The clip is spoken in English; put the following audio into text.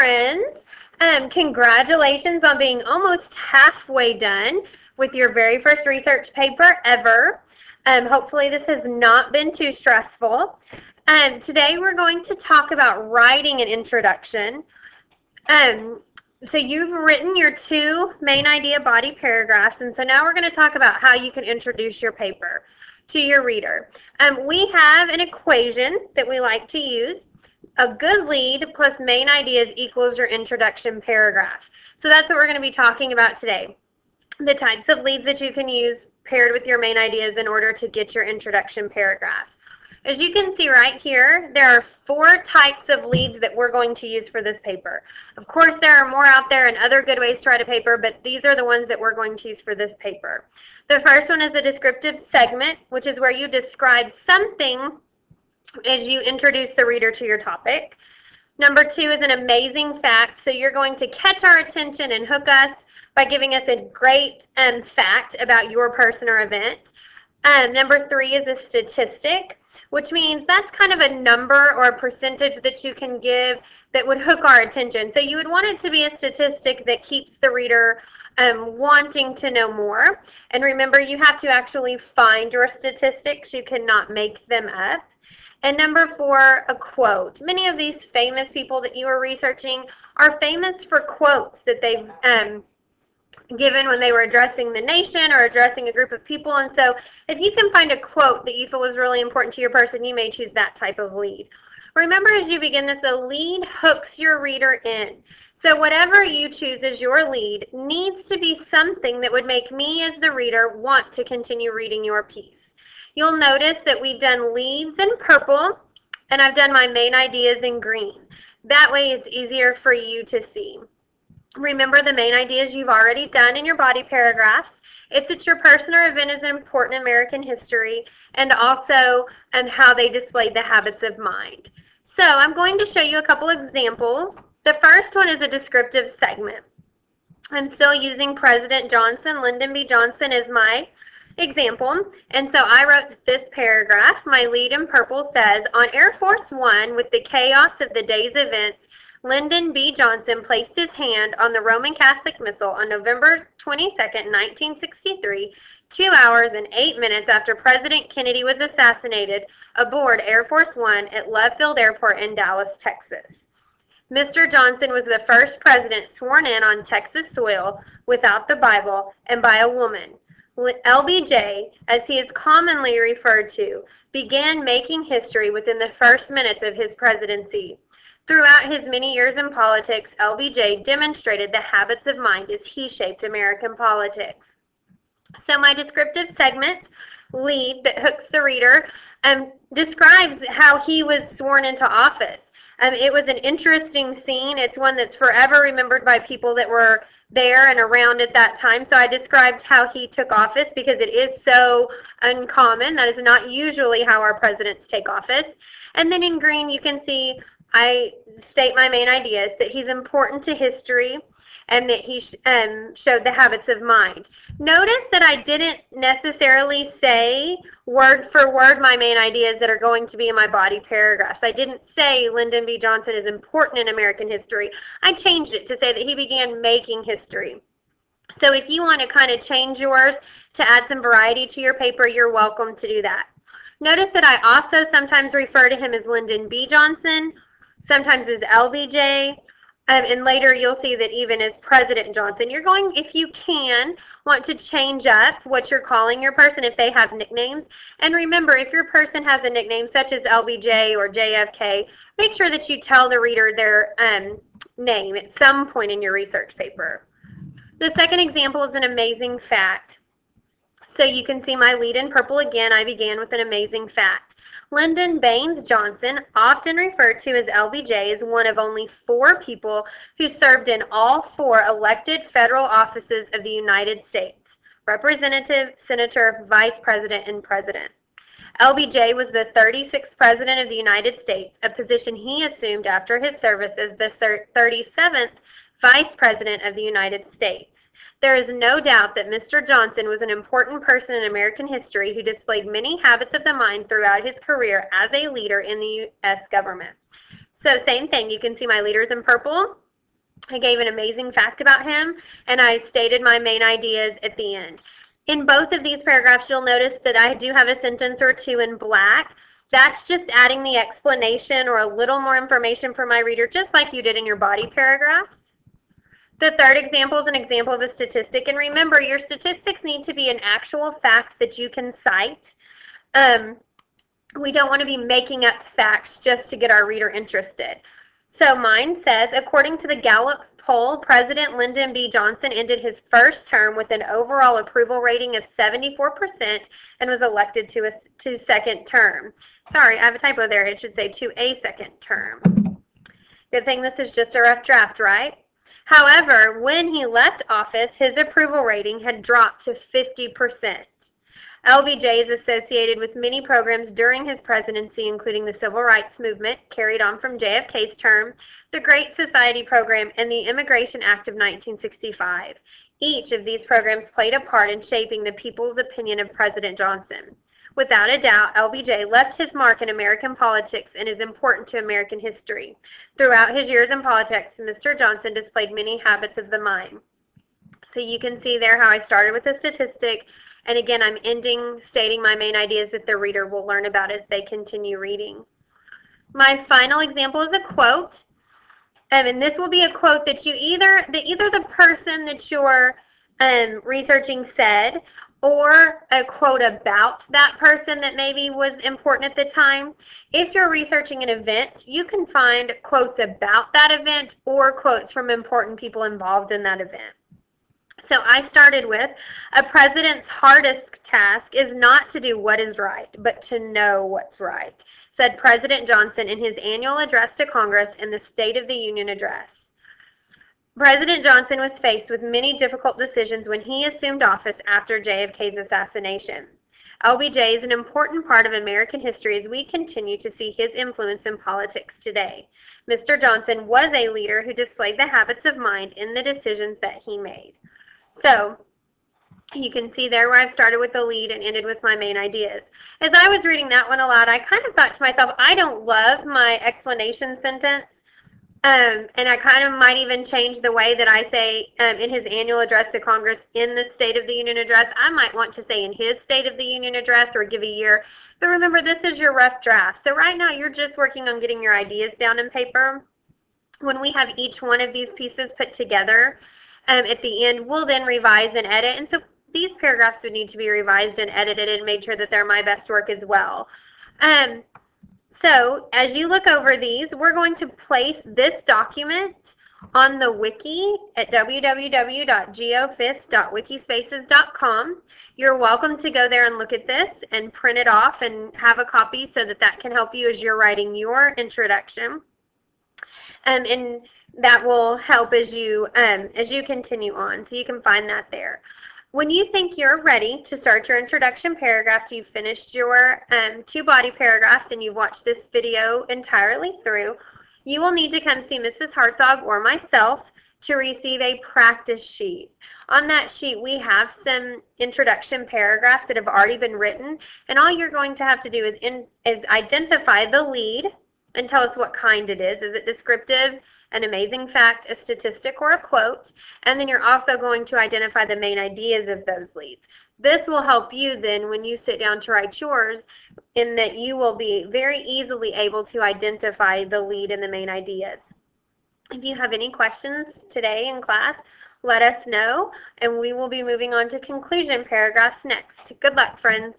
friends. Congratulations on being almost halfway done with your very first research paper ever. Hopefully this has not been too stressful. Today we're going to talk about writing an introduction. So you've written your 2 main idea body paragraphs, and so now we're going to talk about how you can introduce your paper to your reader. We have an equation that we like to use. A good lead plus main ideas equals your introduction paragraph. So that's what we're going to be talking about today. The types of leads that you can use paired with your main ideas in order to get your introduction paragraph. As you can see right here, there are 4 types of leads that we're going to use for this paper. Of course, there are more out there and other good ways to write a paper, but these are the ones that we're going to use for this paper. The first one is a descriptive segment, which is where you describe something as you introduce the reader to your topic. Number 2 is an amazing fact, so you're going to catch our attention and hook us by giving us a great fact about your person or event. Number 3 is a statistic, which means that's kind of a number or a percentage that you can give that would hook our attention. So you would want it to be a statistic that keeps the reader wanting to know more. And remember, you have to actually find your statistics. You cannot make them up. And number 4, a quote. Many of these famous people that you are researching are famous for quotes that they've given when they were addressing the nation or addressing a group of people. And so if you can find a quote that you feel is really important to your person, you may choose that type of lead. Remember, as you begin this, a lead hooks your reader in. So whatever you choose as your lead needs to be something that would make me as the reader want to continue reading your piece. You'll notice that we've done leads in purple and I've done my main ideas in green. That way it's easier for you to see. Remember, the main ideas you've already done in your body paragraphs. It's that your person or event is important in American history, and also how they displayed the habits of mind. So I'm going to show you a couple examples. The first one is a descriptive segment. I'm still using President Johnson, Lyndon B. Johnson, as my example, and so I wrote this paragraph. My lead in purple says, on Air Force One, with the chaos of the day's events, Lyndon B. Johnson placed his hand on the Roman Catholic Missal on November 22, 1963, 2 hours and 8 minutes after President Kennedy was assassinated aboard Air Force One at Love Field Airport in Dallas, Texas. Mr. Johnson was the first president sworn in on Texas soil without the Bible and by a woman. LBJ, as he is commonly referred to, began making history within the first minutes of his presidency. Throughout his many years in politics, LBJ demonstrated the habits of mind as he shaped American politics. So my descriptive segment, lead, that hooks the reader, describes how he was sworn into office. It was an interesting scene. It's one that's forever remembered by people that were there and around at that time. So I described how he took office because it is so uncommon. That is not usually how our presidents take office. And then in green, you can see I state my main ideas, that he's important to history and that he showed the habits of mind. Notice that I didn't necessarily say word for word my main ideas that are going to be in my body paragraphs. I didn't say Lyndon B. Johnson is important in American history. I changed it to say that he began making history. So if you want to kind of change yours to add some variety to your paper, you're welcome to do that. Notice that I also sometimes refer to him as Lyndon B. Johnson, sometimes as LBJ, and later you'll see that even as President Johnson. You're going, if you can, want to change up what you're calling your person if they have nicknames. And remember, if your person has a nickname such as LBJ or JFK, make sure that you tell the reader their name at some point in your research paper. The second example is an amazing fact. So you can see my lead in purple again. I began with an amazing fact. Lyndon Baines Johnson, often referred to as LBJ, is one of only 4 people who served in all 4 elected federal offices of the United States: Representative, Senator, Vice President, and President. LBJ was the 36th President of the United States, a position he assumed after his service as the 37th Vice President of the United States. There is no doubt that Mr. Johnson was an important person in American history who displayed many habits of the mind throughout his career as a leader in the U.S. government. So same thing, you can see my leaders in purple I gave an amazing fact about him, and I stated my main ideas at the end. In both of these paragraphs, you'll notice that I do have a sentence or two in black. That's just adding the explanation or a little more information for my reader, just like you did in your body paragraphs. The third example is an example of a statistic, and remember, your statistics need to be an actual fact that you can cite. We don't want to be making up facts just to get our reader interested. So mine says, according to the Gallup poll, President Lyndon B. Johnson ended his first term with an overall approval rating of 74% and was elected to second term. Sorry, I have a typo there. It should say to a second term. Good thing this is just a rough draft, right? However, when he left office, his approval rating had dropped to 50%. LBJ is associated with many programs during his presidency, including the Civil Rights Movement, carried on from JFK's term, the Great Society Program, and the Immigration Act of 1965. Each of these programs played a part in shaping the people's opinion of President Johnson. Without a doubt, LBJ left his mark in American politics and is important to American history. Throughout his years in politics, Mr. Johnson displayed many habits of the mind. So you can see there how I started with a statistic, and again, I'm stating my main ideas that the reader will learn about as they continue reading. My final example is a quote, and this will be a quote that either the person that you're researching said, or a quote about that person that maybe was important at the time. If you're researching an event, you can find quotes about that event or quotes from important people involved in that event. So I started with, a president's hardest task is not to do what is right, but to know what's right, said President Johnson in his annual address to Congress in the State of the Union address. President Johnson was faced with many difficult decisions when he assumed office after JFK's assassination. LBJ is an important part of American history as we continue to see his influence in politics today. Mr. Johnson was a leader who displayed the habits of mind in the decisions that he made. So you can see there where I've started with the lead and ended with my main ideas. As I was reading that one aloud, I kind of thought to myself, I don't love my explanation sentence. And I kind of might even change the way that I say in his annual address to Congress in the State of the Union address. I might want to say in his State of the Union address or give a year. But remember, this is your rough draft. So right now you're just working on getting your ideas down in paper. When we have each one of these pieces put together, at the end, we'll then revise and edit. And so these paragraphs would need to be revised and edited and made sure that they're my best work as well. So as you look over these, we're going to place this document on the wiki at www.geofifth.wikispaces.com. You're welcome to go there and look at this and print it off and have a copy so that can help you as you're writing your introduction. And that will help as you continue on. So you can find that there. When you think you're ready to start your introduction paragraph, you've finished your 2 body paragraphs and you've watched this video entirely through, you will need to come see Mrs. Hartzog or myself to receive a practice sheet. On that sheet, we have some introduction paragraphs that have already been written, and all you're going to have to do is identify the lead and tell us what kind it is. Is it descriptive, an amazing fact, a statistic, or a quote? And then you're also going to identify the main ideas of those leads. This will help you then when you sit down to write yours, in that you will be very easily able to identify the lead and the main ideas. If you have any questions today in class, let us know, and we will be moving on to conclusion paragraphs next. Good luck, friends.